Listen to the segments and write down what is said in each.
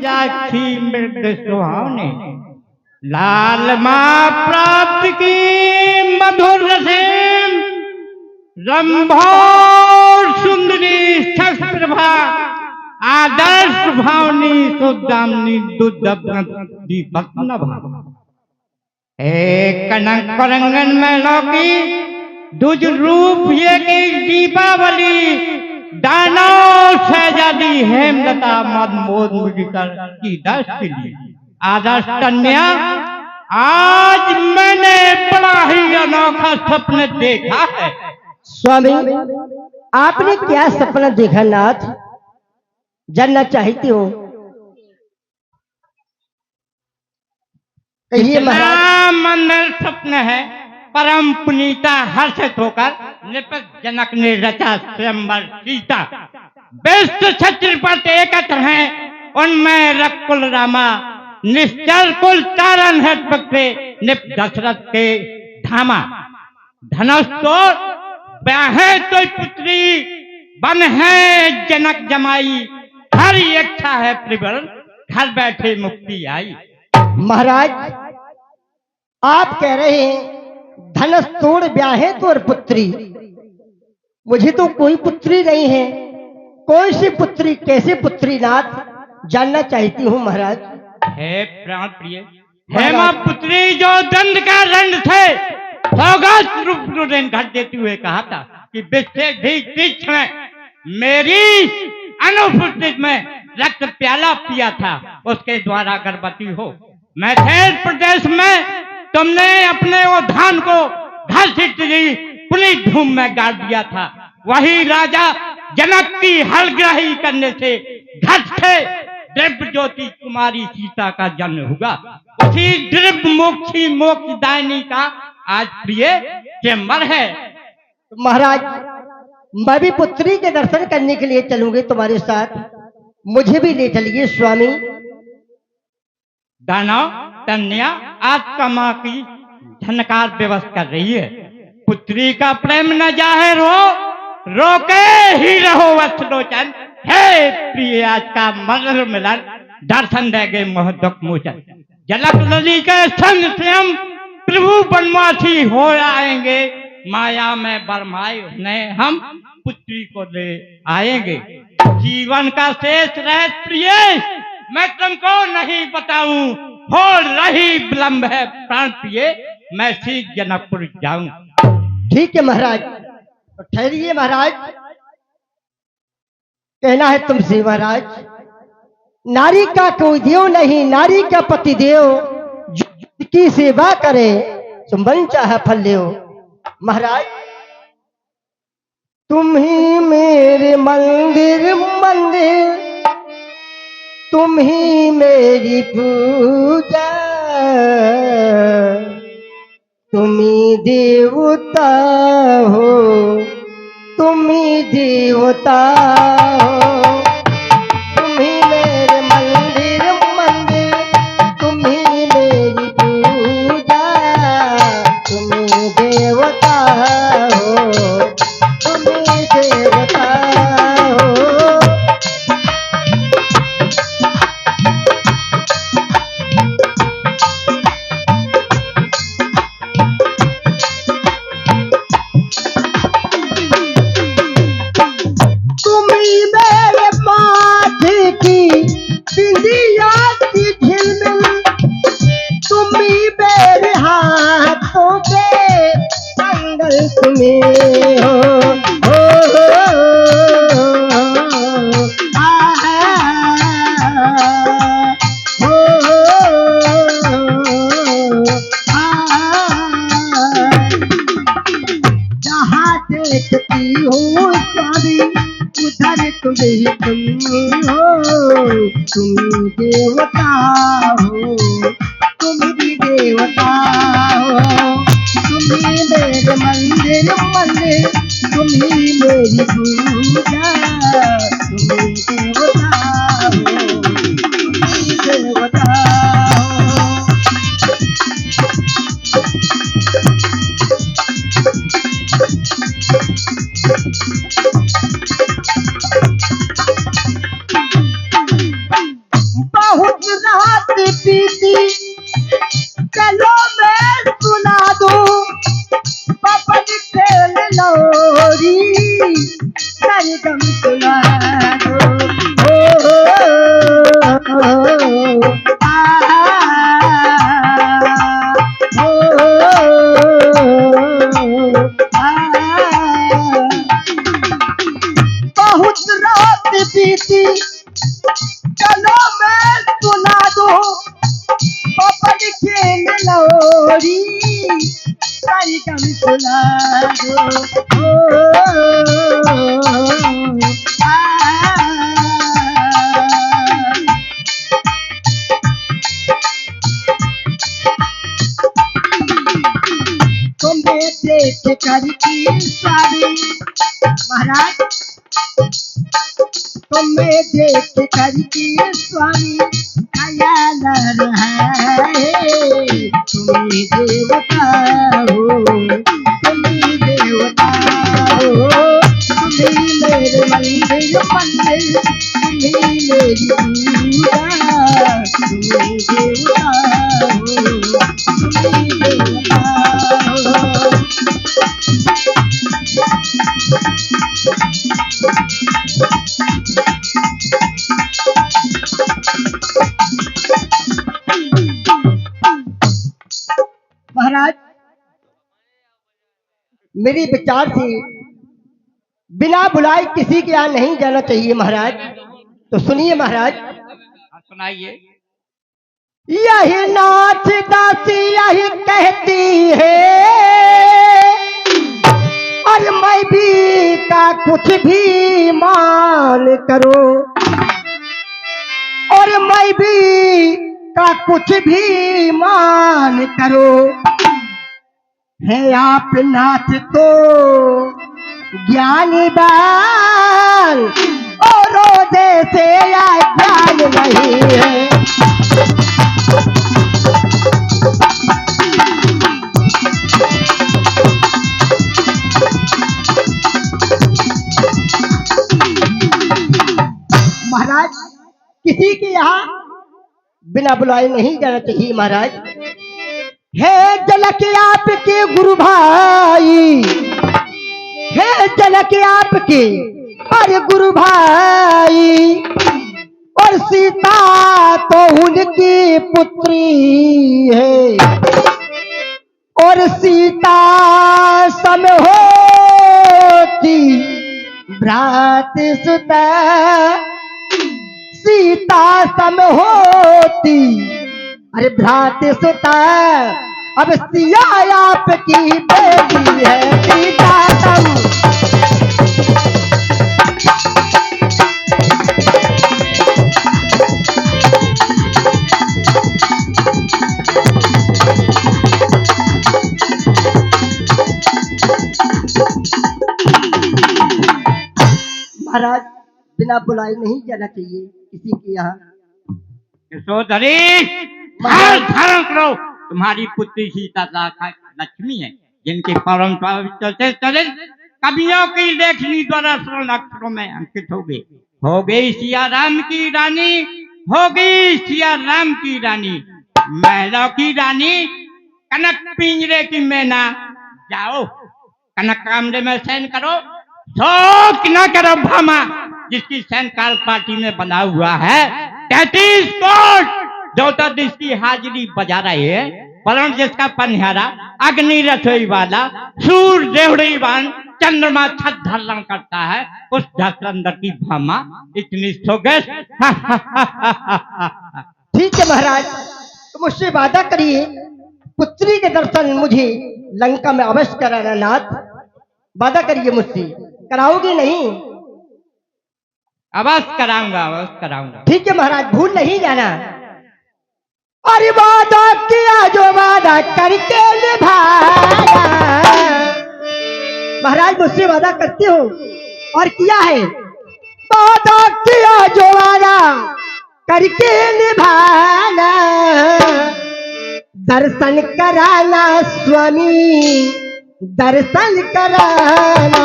साक्षी मृग सुहावने, लाल माँ प्राप्त की मधुर रसे, रंभोर सुंदरी शस्त्रभा, आदर्श भावनी सुदामनी दीपक नभा। हे कनक करंगन में लौकी, दुज रूप ये की दीपावली, दानव शहजादी हेमलता मदमोद मुझकर की दस्तली। आदर्श कन्या, आज मैंने बड़ा ही अनोखा सपना देखा है। स्वामी, आपने क्या सपना देखा नाथ? जानना चाहती हूँ। ये मंगल स्वप्न है। परम पुनीता हर्षित होकर नृपत जनक ने रचा स्वयंवर सीता। बेस्ट छत्रपति एकत्र हैं, उनमें रकुल रामा, निश्चल कुल तारण है पक्के निप दशरथ के धामा। धनुष तो ब्याहे तो पुत्री, बन है जनक जमाई, हर इच्छा है प्रबल, घर बैठे मुक्ति आई। महाराज, आप कह रहे हैं धनुष तोड़ ब्याहे तोड़ पुत्री। मुझे तो कोई पुत्री नहीं है। कौन सी पुत्री, कैसे पुत्री नाथ? जानना चाहती हूँ महाराज। हे प्राण प्रिय, हेमा पुत्री जो दंड का रंड थे, सौगात रूप घट देते हुए कहा था कि विशेष भी तीक्ष्ण मेरी अनुपस्थित में रक्त प्याला पिया था, उसके द्वारा गर्भवती हो। मैथिल प्रदेश में तुमने अपने वो धान को घासित पुलिस धूम में गाड़ दिया था। वही राजा जनक की हलग्राही करने से घट से दिव्य ज्योति कुमारी सीता का जन्म हुआ। उसी दिव्य मोक्षी मोक्षदायिनी का आज प्रिय चेम्बर है। महाराज, मैं भी पुत्री के दर्शन करने के लिए चलूंगी तुम्हारे साथ, मुझे भी ले चलिए स्वामी। दानव कन्या, आपका माँ की झनकार व्यवस्था कर रही है। पुत्री का प्रेम न जाहिर हो, रोके ही रहो वत्सलोचन। हे प्रिय, आज का मधुर मिलन दर्शन देंगे मोह दुख मोचन। जलक नदी के संग स्वयं प्रभु बनवासी हो आएंगे, माया में बरमाए उन्हें हम पुत्री को ले आएंगे। जीवन का शेष रह प्रिय मैं तुमको नहीं बताऊं, हो रही विलंब है प्राण प्रिय, मैं शीघ्र जनकपुर जाऊं। ठीक है महाराज, तो ठहरिए महाराज। कहना है तुमसे महाराज, नारी का कोई देव नहीं, नारी का पति देव, जिसकी सेवा करे सो मन चाहे फल ले। महाराज, तुम ही मेरे मंदिर मंदिर, तुम ही मेरी पूजा, तुम ही देवता हो, तुम ही देवता हो। तुम ही मेरे मंदिर मंदिर, तुम ही मेरी पूजा, तुम ही देवता हो, तुम ही देवता हो। तुम देवता हो, तुम भी देवता हो, तुम ही मेरे मंदिर मंदिर, तुम ही मेरी पूजा, तुम ही देवता हो, तुम ही देवता हो। पीती चलो मैं सुना दूं पवन खेल लोरी सरगम सुना दो बहुत रात बीती चलो मैं सुना दूं पवन खेल लोरी सरगम सुना तुम्हें देख कर की सारी महाराज तुम्हें देख कर की स्वामी ख्याल है तुम्हें देवता हो तुम्हें देवता हो तुम्हें मेरे मंदिर मंदिर तुम्हें मेरी पूजा तुम्हें देवता हो तुम्हें देवता हो महाराज मेरी विचार से बिना बुलाए किसी के यहाँ नहीं जाना चाहिए महाराज। तो सुनिए महाराज। सुनाइए। यही नाच दासी यही कहती है और मैं भी का कुछ भी मान करो और मैं भी का कुछ भी मान करो है आप नाच तो ज्ञानी बाल और रोजे से या ज्ञान नहीं है। महाराज किसी के यहाँ बिना बुलाए नहीं जाना चाहिए महाराज। हे जनक आपके गुरु भाई हे जनक आपके अरे गुरु भाई और सीता तो उनकी पुत्री है और सीता सम होती भ्रात सुता सीता सम होती अरे भ्रात सुता अब सिया आपकी बेटी है सीता सम। महाराज बिना बुलाए नहीं जाना चाहिए किसी के यहाँ। यशोधरी धारण करो। तुम्हारी पुत्री सीता लक्ष्मी है जिनके परम चलते चले कवियों की लेखनी द्वारा स्वर्ण अक्षरों में अंकित हो गई सिया राम की रानी हो गई सिया राम की रानी महलों की रानी कनक पिंजरे की मैना। जाओ कनक कामरे में शयन करो शोक न करो भामा जिसकी सैन काल पार्टी में बना हुआ है 33 कोट ज्योतिष की हाजिरी बजा रहे है वरुण जिसका पनिहारा अग्नि रसोई वाला सूर्य देवड़ीवान चंद्रमा छत धारण करता है उस अंदर की भामा इतनी सोगस। ठीक है महाराज तो मुझसे वादा करिए पुत्री के दर्शन मुझे लंका में अवश्य कराना नाथ। वादा करिए मुझसे कराओगे नहीं? अवश्य कराऊंगा। ठीक है महाराज भूल नहीं जाना। अरे वादा किया जो वादा करके निभाया महाराज मुझसे वादा करते हो और किया है वादा किया जो वादा करके निभाना दर्शन कराना स्वामी दर्शन कराना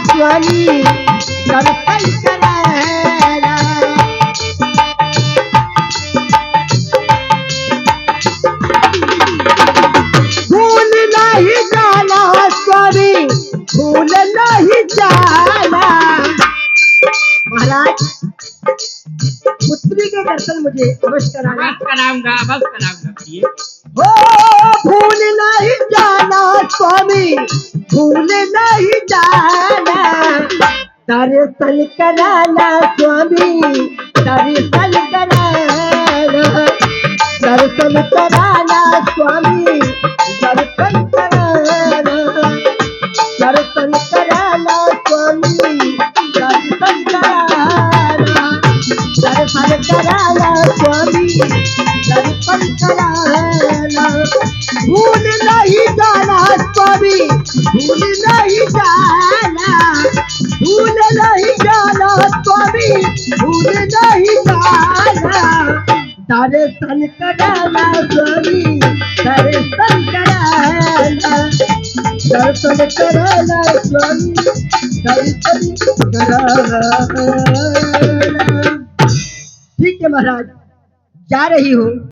स्वामी दर्शन कराना पुत्री के दर्शन मुझे अवश्य कराना। बस कराऊंगा प्रिय। हो भूल नहीं जाना स्वामी, भूल नहीं जाना, दर्शन कराना स्वामी, दर्शन कराना, दर्शन कराना स्वामी, दर्शन कराना, दर्शन कराना स्वामी, दर्शन कराना, दर्शन कराना स्वामी, दर्शन कराना। भूल नहीं जाना स्वामी, भूल नहीं जाना, भूल नहीं जाना स्वामी, भूल नहीं जाना, दर्शन कराना स्वामी, दर्शन कराना, दर्शन कराना स्वामी, दर्शन कराना। ठीक है महाराज, जा रही हूँ।